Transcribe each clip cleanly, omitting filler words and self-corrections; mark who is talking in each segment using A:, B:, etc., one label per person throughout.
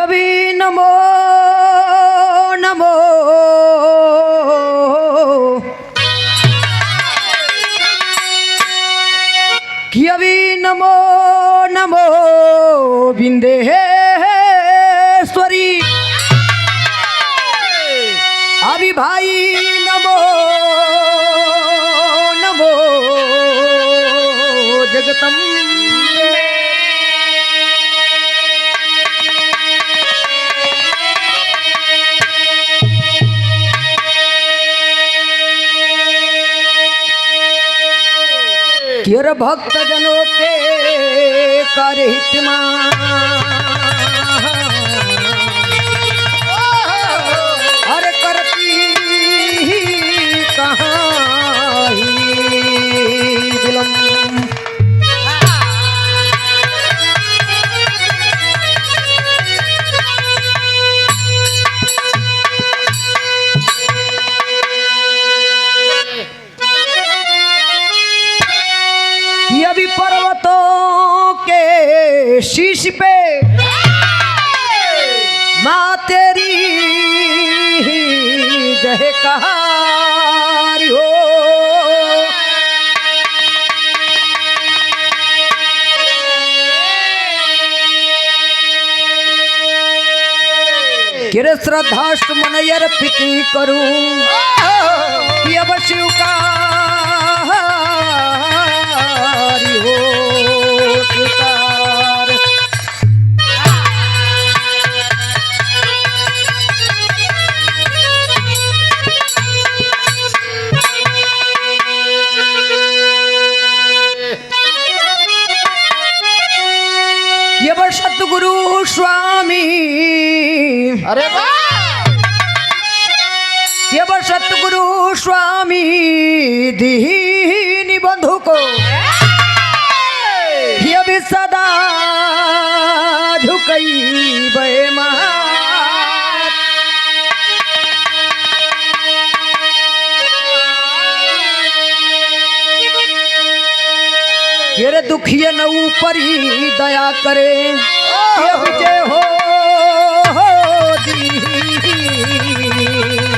A: कियवी नमो नमो कियवी नमो नमो बिंदेश्वरी अभी भाई नमो नमो जगतम किर भक्त जनों के कार्य हितमा अरे करती कहाँ जुलम अभी पर्वतों के शीश पे माँ तेरी जय कहारी हो किर श्रद्धाष्ट मन अर्पित करूं कि अब शिव का हो पुकार ये वो सतगुरु स्वामी
B: अरे वाह
A: ये वो सतगुरु स्वामी दीनी बंधु को ये भी सदा झुकई बेमार तेरे दुखिए न ऊपर ही दया करे ये विजय हो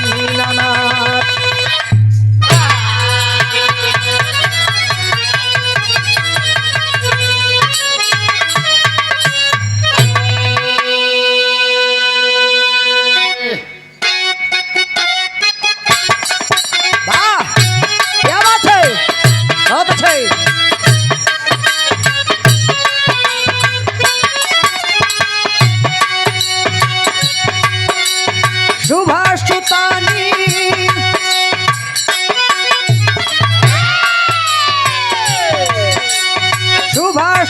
A: दीनानाथ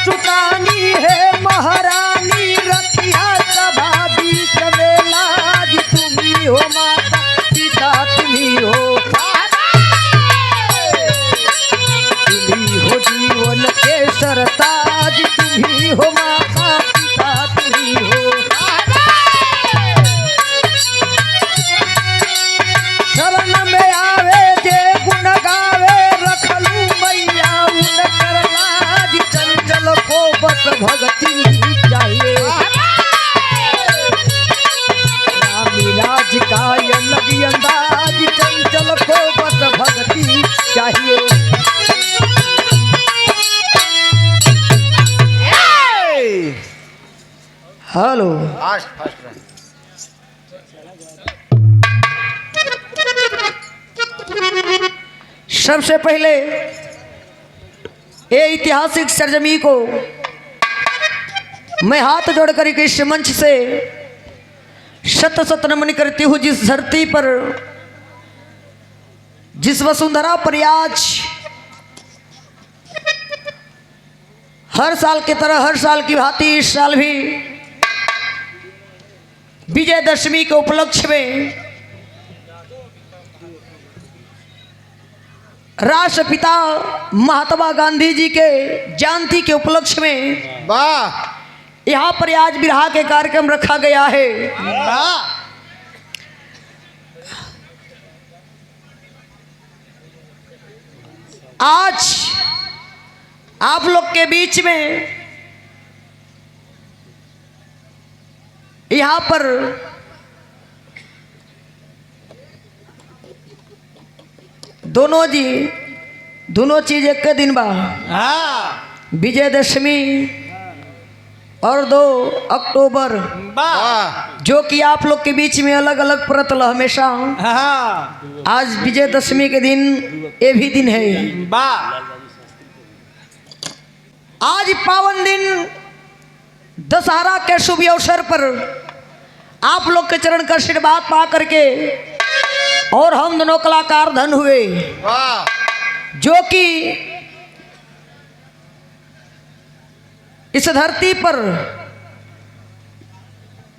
A: सुतानी है महारानी रखिया सभा बीच में लाज तुम्ही हो माता पिता तुम्ही हो तुम्ही हो जीवन के सरताज तुम्ही हो माता पिता तुम्ही हो शरण में आवे जे गुण गावे रखलू मैया उनकर लाज चंचल को बस भक्ति चाहिए राज का ये लगी अंदाज चंचल को बस भक्ति चाहिए हेलो सबसे पहले ये ऐतिहासिक सरजमी को मैं हाथ जोड़कर इस मंच से शत शत नमन करती हूँ। जिस धरती पर जिस वसुंधरा पर आज हर साल की तरह हर साल की भांति इस साल भी विजयदशमी के उपलक्ष्य में राष्ट्रपिता महात्मा गांधी जी के जयंती के उपलक्ष्य में
B: वाह
A: यहाँ पर आज विरहा के कार्यक्रम रखा गया है। आज आप लोग के बीच में यहाँ पर दोनों चीज एक के दिन बा।
B: हाँ
A: विजयदशमी और 2 अक्टूबर,
B: वाह
A: जो कि आप लोग के बीच में अलग अलग प्रतल हमेशा।
B: हाँ
A: आज विजयदशमी के दिन ये भी दिन है।
B: वाह
A: आज पावन दिन दशहरा के शुभ अवसर पर आप लोग के चरण का आशीर्वाद पा करके और हम दोनों कलाकार धन हुए,
B: वाह
A: जो कि इस धरती पर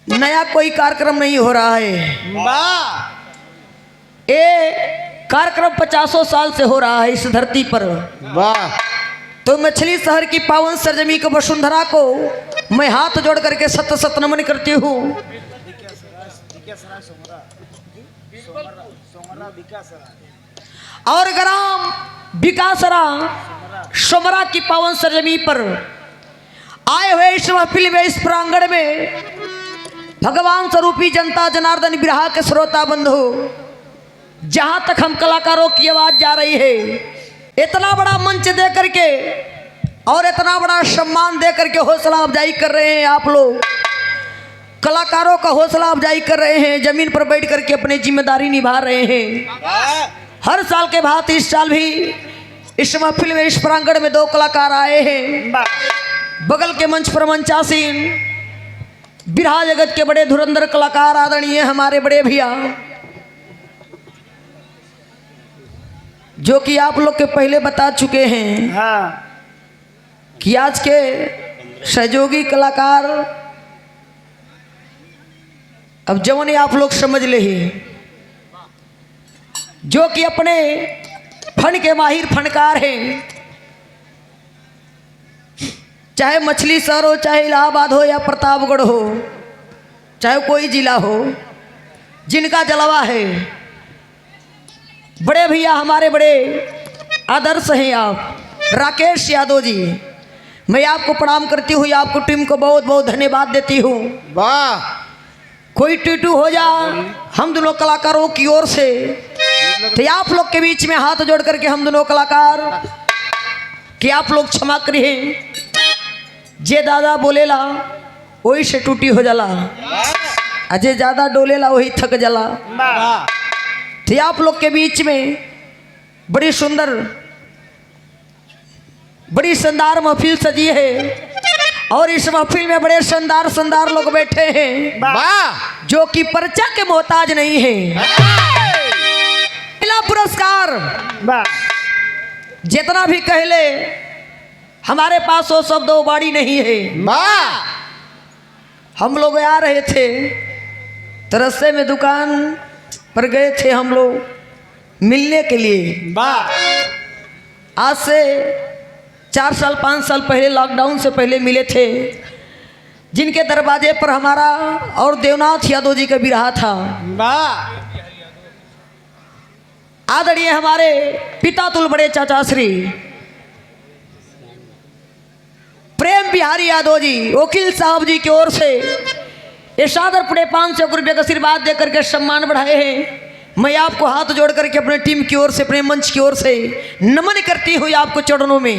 A: नया कोई कार्यक्रम नहीं हो रहा है।
B: वाह
A: ये कार्यक्रम 50 साल से हो रहा है इस धरती पर।
B: वाह
A: तो मछली शहर की पावन सरजमी को वसुंधरा को मैं हाथ जोड़ करके सत सत नमन करती हूँ। और ग्राम विकासरा सोमरा की पावन सरजमी पर आए हुए इस महफिल में, इस प्रांगण में भगवान स्वरूपी जनता जनार्दन बिरहा के श्रोता बंधु, जहां तक हम कलाकारों की आवाज जा रही है, इतना बड़ा मंच दे करके और इतना बड़ा सम्मान दे करके हौसला अफजाई कर रहे हैं। आप लोग कलाकारों का हौसला अफजाई कर रहे हैं, जमीन पर बैठ करके अपनी जिम्मेदारी निभा रहे हैं। हर साल के भांति इस साल भी इस महफिल में, इस प्रांगण में 2 कलाकार आए हैं। बगल के मंच पर मंचासीन बिरहा जगत के बड़े धुरंधर कलाकार आदरणीय हमारे बड़े भैया, जो कि आप लोग के पहले बता चुके हैं कि आज के सहयोगी कलाकार अब जवन आप लोग समझ ले ही, जो कि अपने फन के माहिर फनकार हैं। चाहे मछली शहर हो, चाहे इलाहाबाद हो या प्रतापगढ़ हो, चाहे कोई जिला हो, जिनका जलवा है। बड़े भैया हमारे बड़े आदर्श हैं आप, राकेश यादव जी, मैं आपको प्रणाम करती हूँ, आपको टीम को बहुत बहुत धन्यवाद देती हूँ।
B: वाह
A: कोई टूटू हो जा हम दोनों कलाकारों की ओर से, तो आप लोग के बीच में हाथ जोड़ करके हम दोनों कलाकार कि आप लोग क्षमा करिए। जे दादा बोलेला वही से टूटी हो जाला, अजय ज्यादा डोलेला वही थक जाला।
B: वाह
A: तो आप लोग के बीच में बड़ी सुंदर, बड़ी शानदार महफिल सजी है, और इस महफिल में बड़े शानदार लोग बैठे हैं,
B: वाह
A: जो कि पर्चा के मोहताज नहीं है। पहला पुरस्कार जितना भी कहले हमारे पास वो शब्द बाड़ी नहीं है।
B: वाह
A: हम लोग आ रहे थे तो रास्ते में दुकान पर गए थे हम लोग मिलने के लिए।
B: वाह
A: आज से 4 साल 5 साल पहले, लॉकडाउन से पहले मिले थे, जिनके दरवाजे पर हमारा और देवनाथ यादव जी का बिरहा था।
B: वाह
A: आदरणीय हमारे पिता तुल बड़े चाचा श्री प्रेम बिहारी यादव जी, वकील साहब जी की ओर से ये सादर पुणे 500 रुपये का आशीर्वाद देकर के सम्मान बढ़ाए हैं। मैं आपको हाथ जोड़ करके अपने टीम की ओर से, अपने मंच की ओर से नमन करती हुई आपको चरणों में।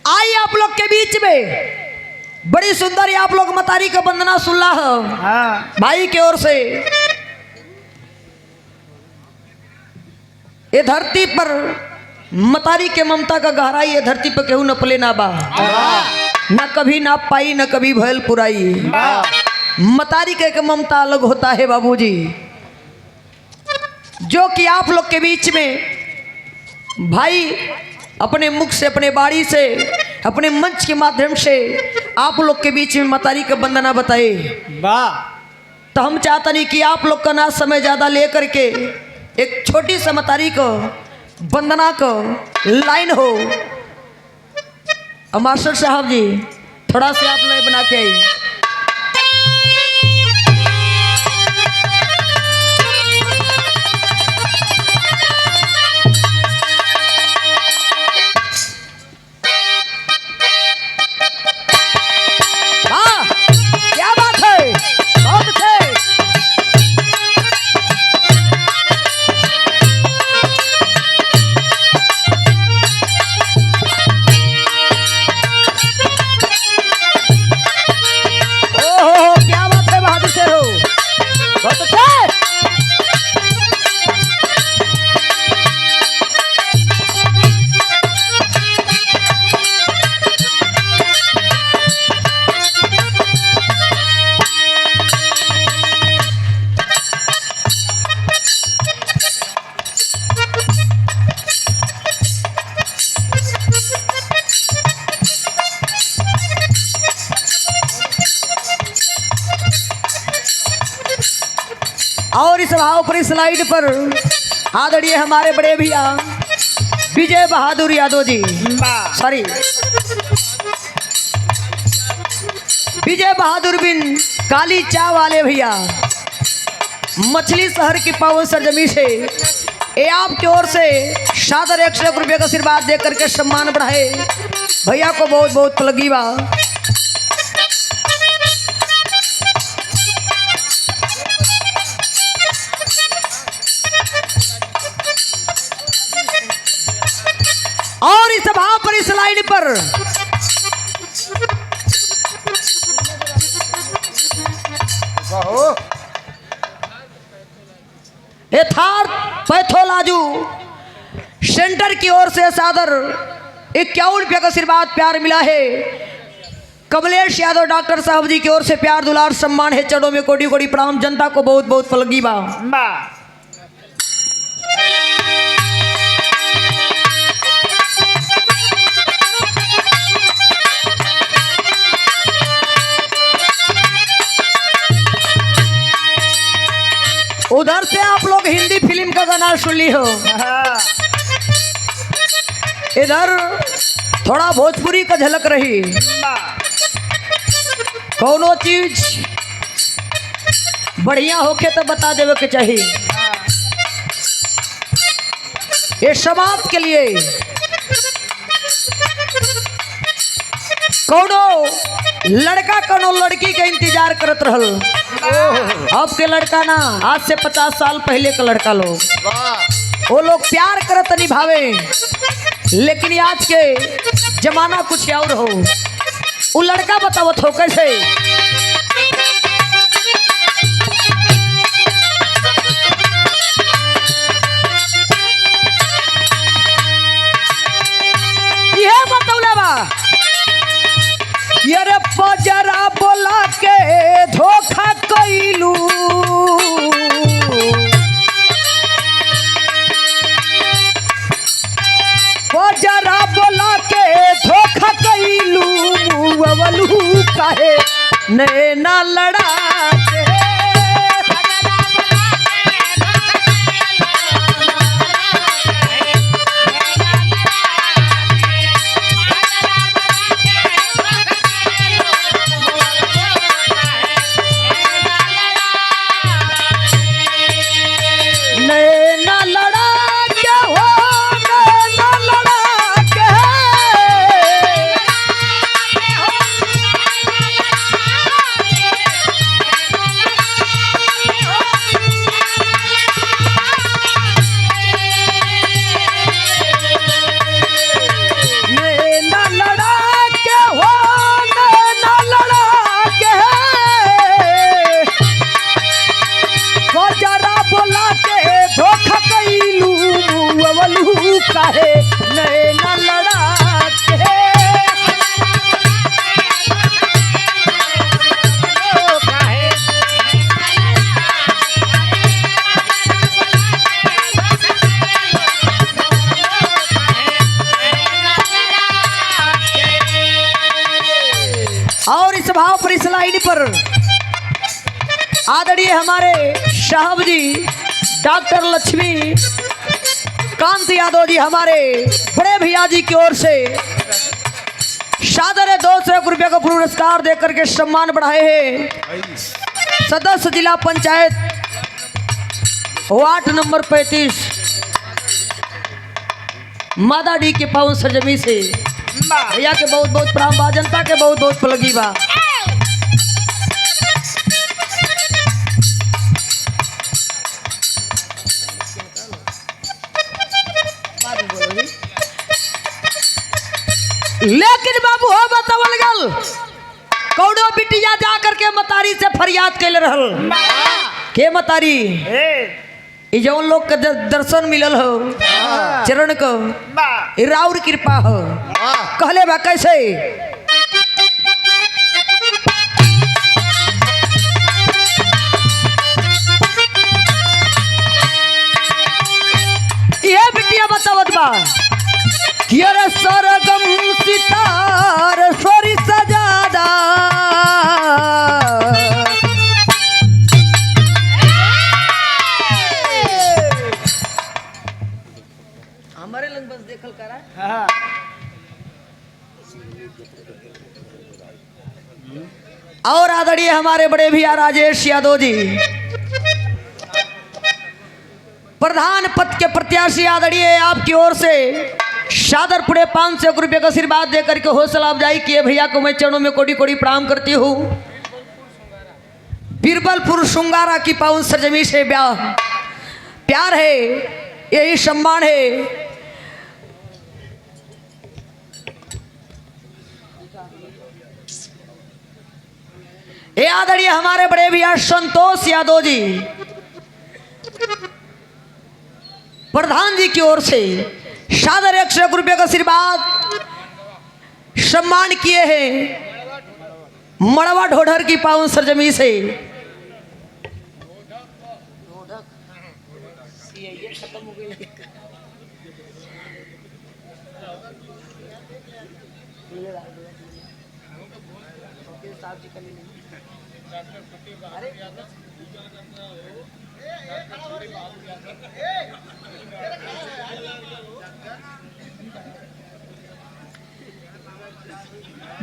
A: आइए आप लोग के बीच में बड़ी सुंदर ये आप लोग मतारी का वंदना सुल्ला है भाई की ओर से। ये धरती पर मतारी के ममता का गहराई ये धरती पर केहू न पले ना बा, न कभी ना पाई न कभी भयल पुराई। मतारी के ममता अलग होता है बाबूजी, जो कि आप लोग के बीच में भाई अपने मुख से, अपने बाड़ी से, अपने मंच के माध्यम से आप लोग के बीच में मतारी का वंदना बताए।
B: वाह
A: तो हम चाहते नहीं कि आप लोग का ना समय ज़्यादा लेकर के एक छोटी सा मतारी को वंदना को लाइन हो। और मास्टर साहब जी थोड़ा सा आप लोग बना के आइए। हाँ और इस भाव पर इस स्लाइड पर आदरणीय हमारे बड़े भैया विजय बहादुर यादव जी,
B: वाह
A: सॉरी विजय बहादुर बिन काली चा वाले भैया मछली शहर की पावन सरजमी से ये आपकी ओर से सादर 100 रुपये का आशीर्वाद दे करके सम्मान बढ़ाए। भैया को बहुत बहुत पलगी बा। और इस सभा पर इस लाइन पर यथार्थ पैथोलॉजी सेंटर की ओर से सादर 51 रुपये का आशीर्वाद प्यार मिला है। कमलेश यादव डॉक्टर साहब जी की ओर से प्यार दुलार सम्मान है। चढ़ों में कोटि कोटि प्रणाम। जनता को बहुत बहुत पलगी बा।
B: वाह
A: उधर से आप लोग हिंदी फिल्म का गाना सुन ली हो, इधर थोड़ा भोजपुरी का झलक रही। कोनो चीज बढ़िया होके तो बता देवे के चाहिए। ये समाज के लिए कोनो लड़का कोनो लड़की के इंतजार करत रहल। अब के लड़का ना, आज से 50 साल पहले का लड़का लोग, वो लोग प्यार करत निभावे। लेकिन आज के जमाना कुछ और हो। वो लड़का बतावत हो कैसे। यह बतौला बा ये रे पजरा बोला के धोखा कइलू। पजरा बोला के धोखा कइलू। मुअवलू काहे नैना लड़ा के। काहे नैना लड़ा के। और इस भाव पर इस लाइन पर आदरणीय हमारे साहब जी डॉक्टर लक्ष्मी कांत यादव जी हमारे बड़े भैया जी की ओर से सादर 200 रुपये का पुरस्कार देकर के सम्मान बढ़ाए हैं। सदस्य जिला पंचायत वार्ड नंबर 35 मादाडी के पावन सरजमी से भैया के बहुत बहुत प्रणाम बा। जनता के बहुत बहुत पलगी बा। लेकिन बाबू हो बतावल गल कौड़ो बिटिया जा करके मतारी से फरियाद कैले रहल। के मतारी ई जौन लोग के दर्शन मिलल हो चरण को ई राउर कृपा हो। कहले बा कैसे। ये बिटिया बतावत बा ये सरगम सितार सोरी सजादा और आदरणीय हमारे बड़े भैया राजेश यादव जी, प्रधान पद के प्रत्याशी आदरणीय आपकी ओर से सादर पुणे 500 रुपये का आशीर्वाद देकर के हौसला अफजाई किए भैया को मैं चरणों में कोटि कोटि प्रणाम करती हूँ। बीरबलपुर शुंगारा की पावन सरजमी से प्यार है, यही सम्मान है। ये आदरणीय हमारे बड़े भैया संतोष यादव जी, प्रधान जी की ओर से सादर 100 रुपये का आशीर्वाद सम्मान किए हैं मड़वा ढोढर की पावन सरजमी से।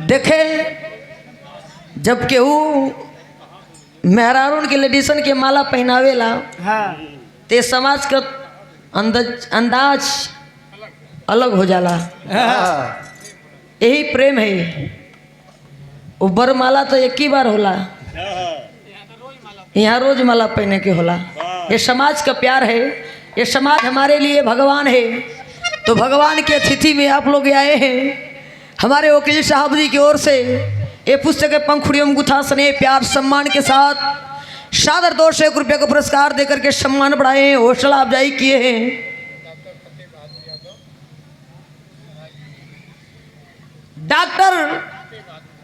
A: देखे जब केहू मेहरारून के लेडीसन के माला पहनावेला
B: हाँ
A: ते समाज का अंदाज अलग हो जाला। यही प्रेम है। वो बरमाला तो एक ही बार होला, यहाँ रोज माला पहने के होला। ये समाज का प्यार है, ये समाज हमारे लिए भगवान है। तो भगवान के अतिथि में आप लोग आए हैं। हमारे वकील साहब जी की ओर से ये पुस्तक पंखुड़ियों गुथा स्नेह प्यार सम्मान के साथ सादर 201 रुपये का पुरस्कार देकर के सम्मान बढ़ाए हैं, हौसला अफजाई किए हैं। डॉक्टर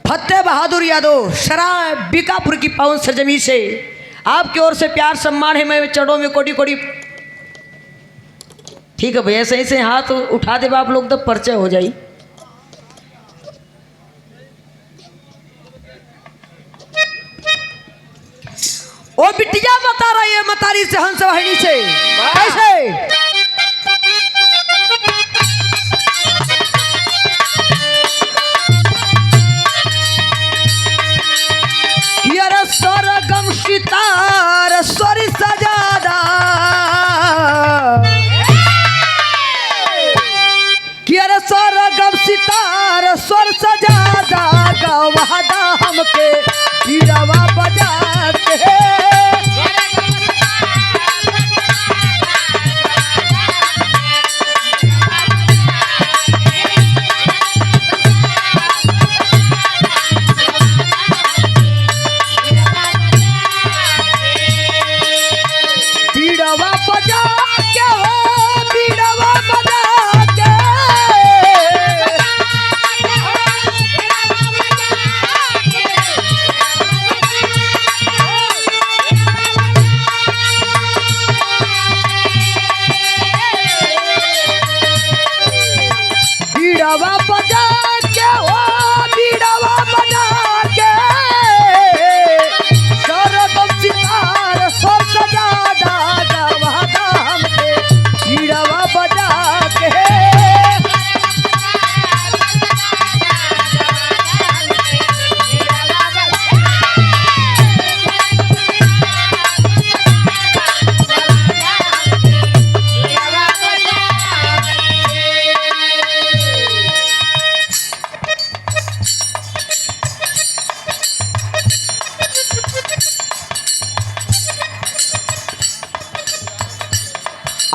A: फतेह बहादुर यादव सराय बीकापुर की पावन सरजमी से आपकी ओर से प्यार सम्मान है। मैं चरणों में कोटि कोटि। ठीक है भैया, सही से हाथ उठा दे आप लोग तो परिचय हो जाए। ओ बिटिया बता रही है मतारी से हंस वाहिनी से कैसे स्वर्गम सितार स्वर सजादा कियर स्वर्गम सितार स्वर सजादा गवादा हमके हीरावा बजा के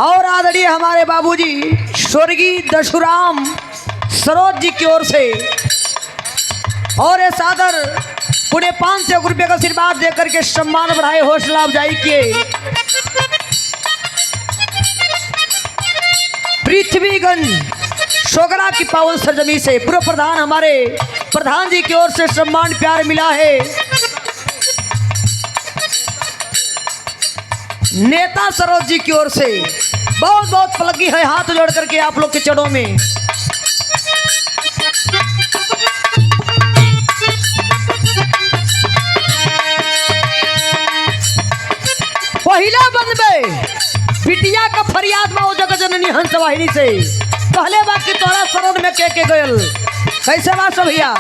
A: और आदरणीय हमारे बाबूजी स्वर्गीय दशुराम सरोज जी की ओर से और ये सादर पुणे 500 रुपये का आशीर्वाद देकर के सम्मान बढ़ाए, हौसला अफजाई किए। पृथ्वीगंज सोगरा की पावन सरजमी से पूर्व प्रधान हमारे प्रधान जी की ओर से सम्मान प्यार मिला है। नेता सरोज जी की ओर से बहुत बहुत पलगी है, हाथ जोड़ करके आप लोग के चरणों में। पहिला बंद में बिटिया का फरियाद बा जगह जननी हंस वाहिनी से पहले बात की तोरा शरण में के गयल कैसे बा सब भैया।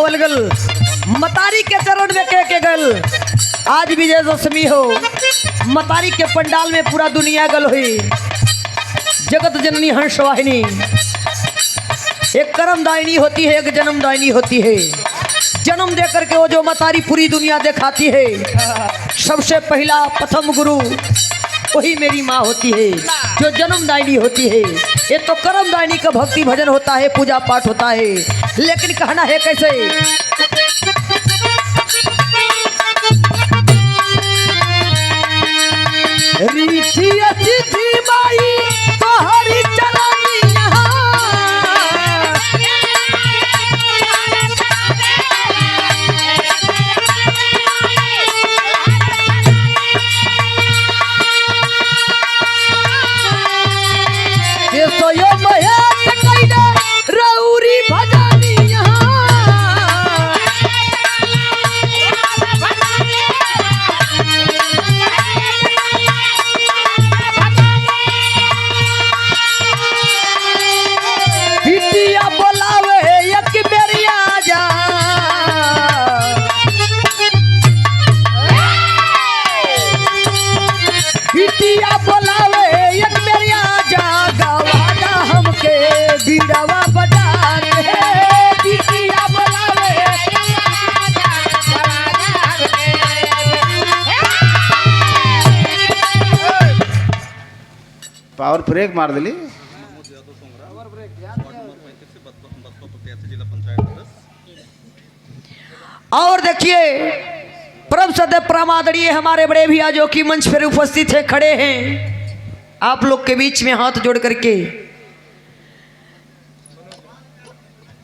A: बतावल गल मतारी के चरण में के गल आज विजयदशमी हो मतारी के पंडाल में पूरा दुनिया गल हुई जगत जननी हंस वाहिनी एक कर्मदायिनी होती है एक जन्मदायिनी होती है। जन्म देकर के वो जो मतारी पूरी दुनिया दिखाती है सबसे पहला प्रथम गुरु वही मेरी माँ होती है जो जन्मदायिनी होती है। ये तो कर्मदायिनी का भक्ति भजन होता है पूजा पाठ होता है लेकिन कहना है कैसे रीति अतिथि माई तोहरी चरानी यहाँ रौरी भजनी बिटिया बोलावे एक बेरिया जा बिटिया बोलावे एक बेरिया जा गवाना हमके बीड़वा बजा रे बिटिया बोलावे
C: पावर ब्रेक मार दिली।
A: और देखिए परम सदैव परमादरणीय हमारे बड़े भैया जो कि मंच पर उपस्थित है खड़े हैं आप लोग के बीच में हाथ जोड़ करके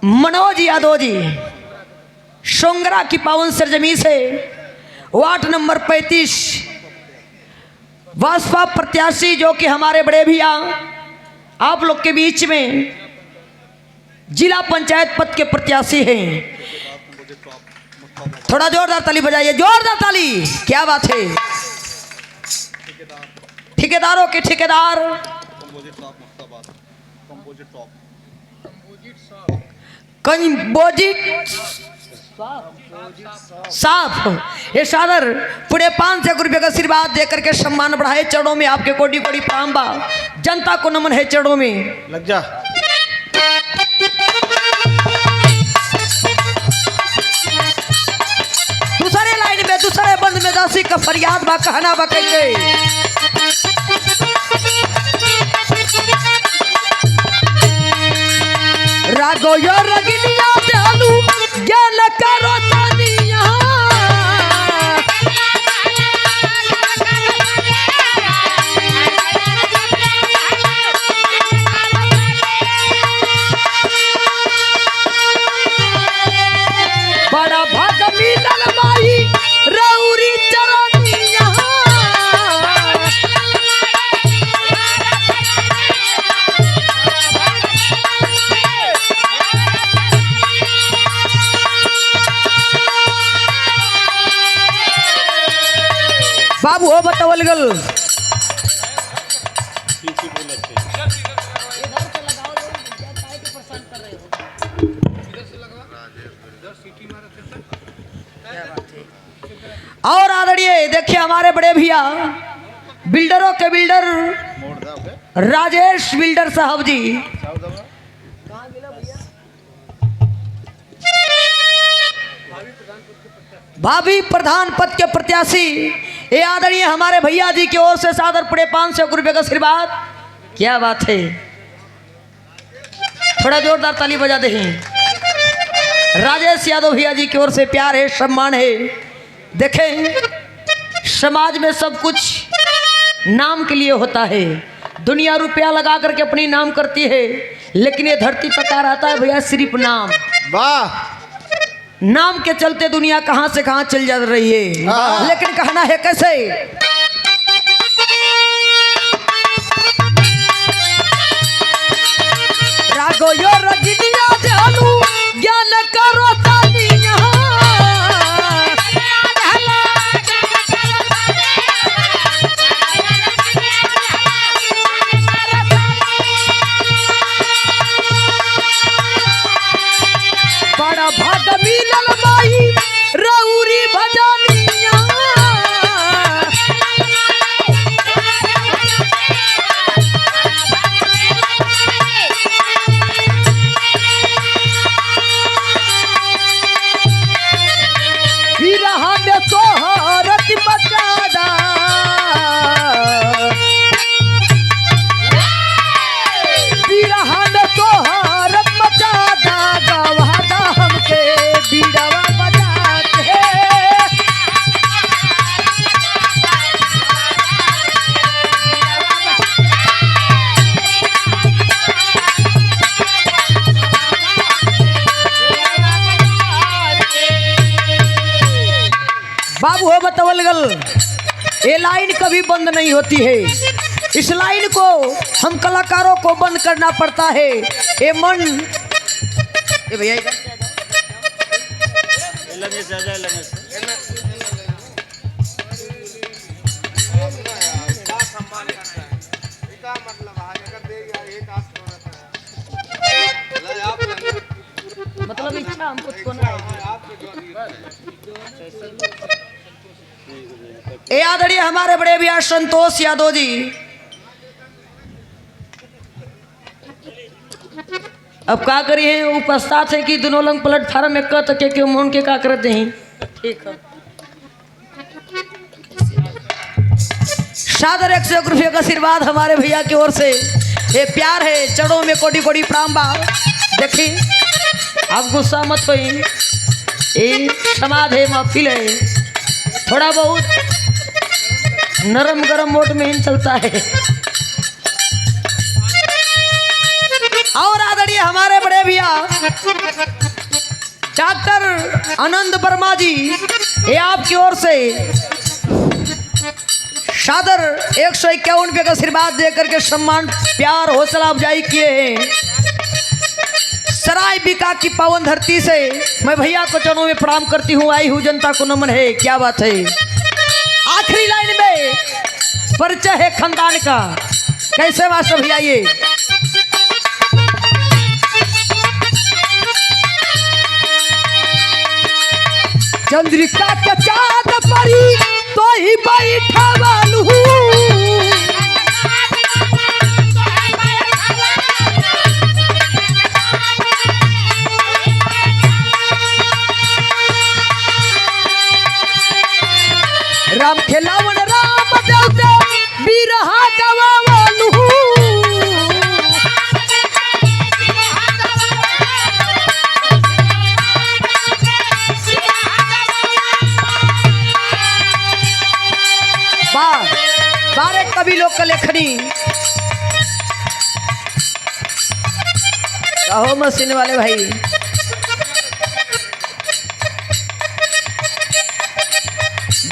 A: मनोज यादव जी सोंगरा की पावन सरजमी से वार्ड नंबर 35 भाजपा प्रत्याशी जो कि हमारे बड़े भैया आप लोग के बीच में जिला पंचायत पद के प्रत्याशी हैं। थोड़ा जोरदार ताली बजाइए जोरदार ताली क्या बात है। ठेकेदारों के ठेकेदार कंपोजिट साफ ये सादर पूरे 500 रुपये का आशीर्वाद देकर के सम्मान बढ़ाए चरणों में आपके कोटि कोटि प्रणाम बा जनता को नमन है चरणों में
C: लग जा।
A: दूसरे लाइन में दूसरे बंद में दासी का फरियाद बा कहना बा कैसे रागो यो रगिनिया चालू ज्ञान करो तानिया बड़ा भाग मिलल माई रौरी चरनिया बाबू हो बतावल गल और आदरणीय देखिए हमारे बड़े भैया बिल्डरों के बिल्डर राजेश बिल्डर साहब जी भाभी प्रधान पद के प्रत्याशी ये आदरणीय हमारे भैया जी की ओर से सादर पड़े 500 रुपये का आशीर्वाद क्या बात है। थोड़ा जोरदार ताली बजा दे राजेश यादव भैया जी की ओर से प्यार है सम्मान है। देखें समाज में सब कुछ नाम के लिए होता है दुनिया रुपया लगा करके अपनी नाम करती है लेकिन ये धरती पर क्या रहता है भैया सिर्फ नाम
C: वाह
A: नाम के चलते दुनिया कहां से कहां चल जा रही है लेकिन कहना है कैसे रागो यो रजनिया जानू ज्ञान करो तानिया बड़ा भाग मिला गावल गल ये लाइन कभी बंद नहीं होती है। इस लाइन को हम कलाकारों को बंद करना पड़ता है। ये मन ये भैया मतलब इच्छा हमको ए आदरणीय हमारे बड़े भैया संतोष यादव जी, अब का करिए वो पश्चात है कि दोनों लंग प्लेटफार्म में कत के मन के का करते हैं। ठीक है सादर 101 रुपये का आशीर्वाद हमारे भैया की ओर से। ये प्यार है, चढ़ों में कोटी कोटी प्राम बा। देखिए आप गुस्सा मत होइए, ये समाज है, महफिल है, थोड़ा बहुत नरम गरम मोड में ही चलता है। और आदरणीय हमारे बड़े भैया डॉक्टर आनंद वर्मा जी, ये आपकी ओर से सादर 151 रुपये का आशीर्वाद देकर के सम्मान प्यार हौसला अफजाई किए हैं। सराय बिका की पावन धरती से मैं भैया को चरणों में प्रणाम करती हूँ। आई हूँ जनता को नमन है। क्या बात है। आखिरी लाइन में परिचय है खानदान का। कैसे मास्टर भैया ये चंद्रिका के चाँद परी तो ही बैठा वालू राम खेलावन राम देवते बिरहा गवावलू बारे कवि लोग का लेखनी कहो मशीन वाले भाई।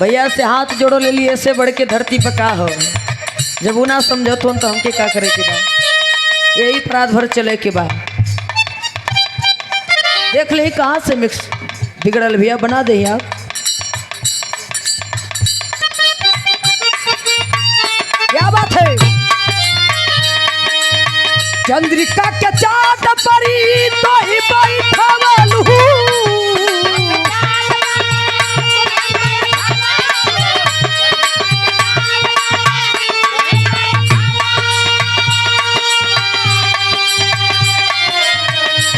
A: भैया से हाथ जोड़ो ले लिए, ऐसे बढ़ के धरती पर का हो। जब ना समझो तो हमके का करे के बाद यही अपराध भर चले के बाद देख ले कहाँ से मिक्स बिगड़ल भैया बना दे आप। क्या बात है। चंद्रिका के चाँद परी तो ही बैठा वालू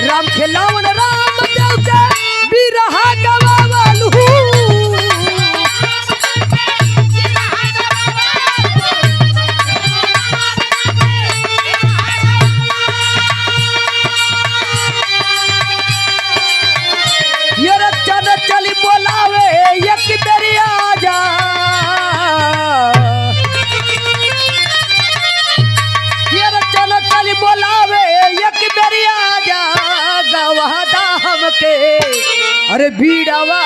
A: राम खेलावन राम देवते बिरहा गवावलू चली बोलावे एक बेरी आजा चली बोलावे एक बेरी आजा गवादा हमके अरे भीड़ावा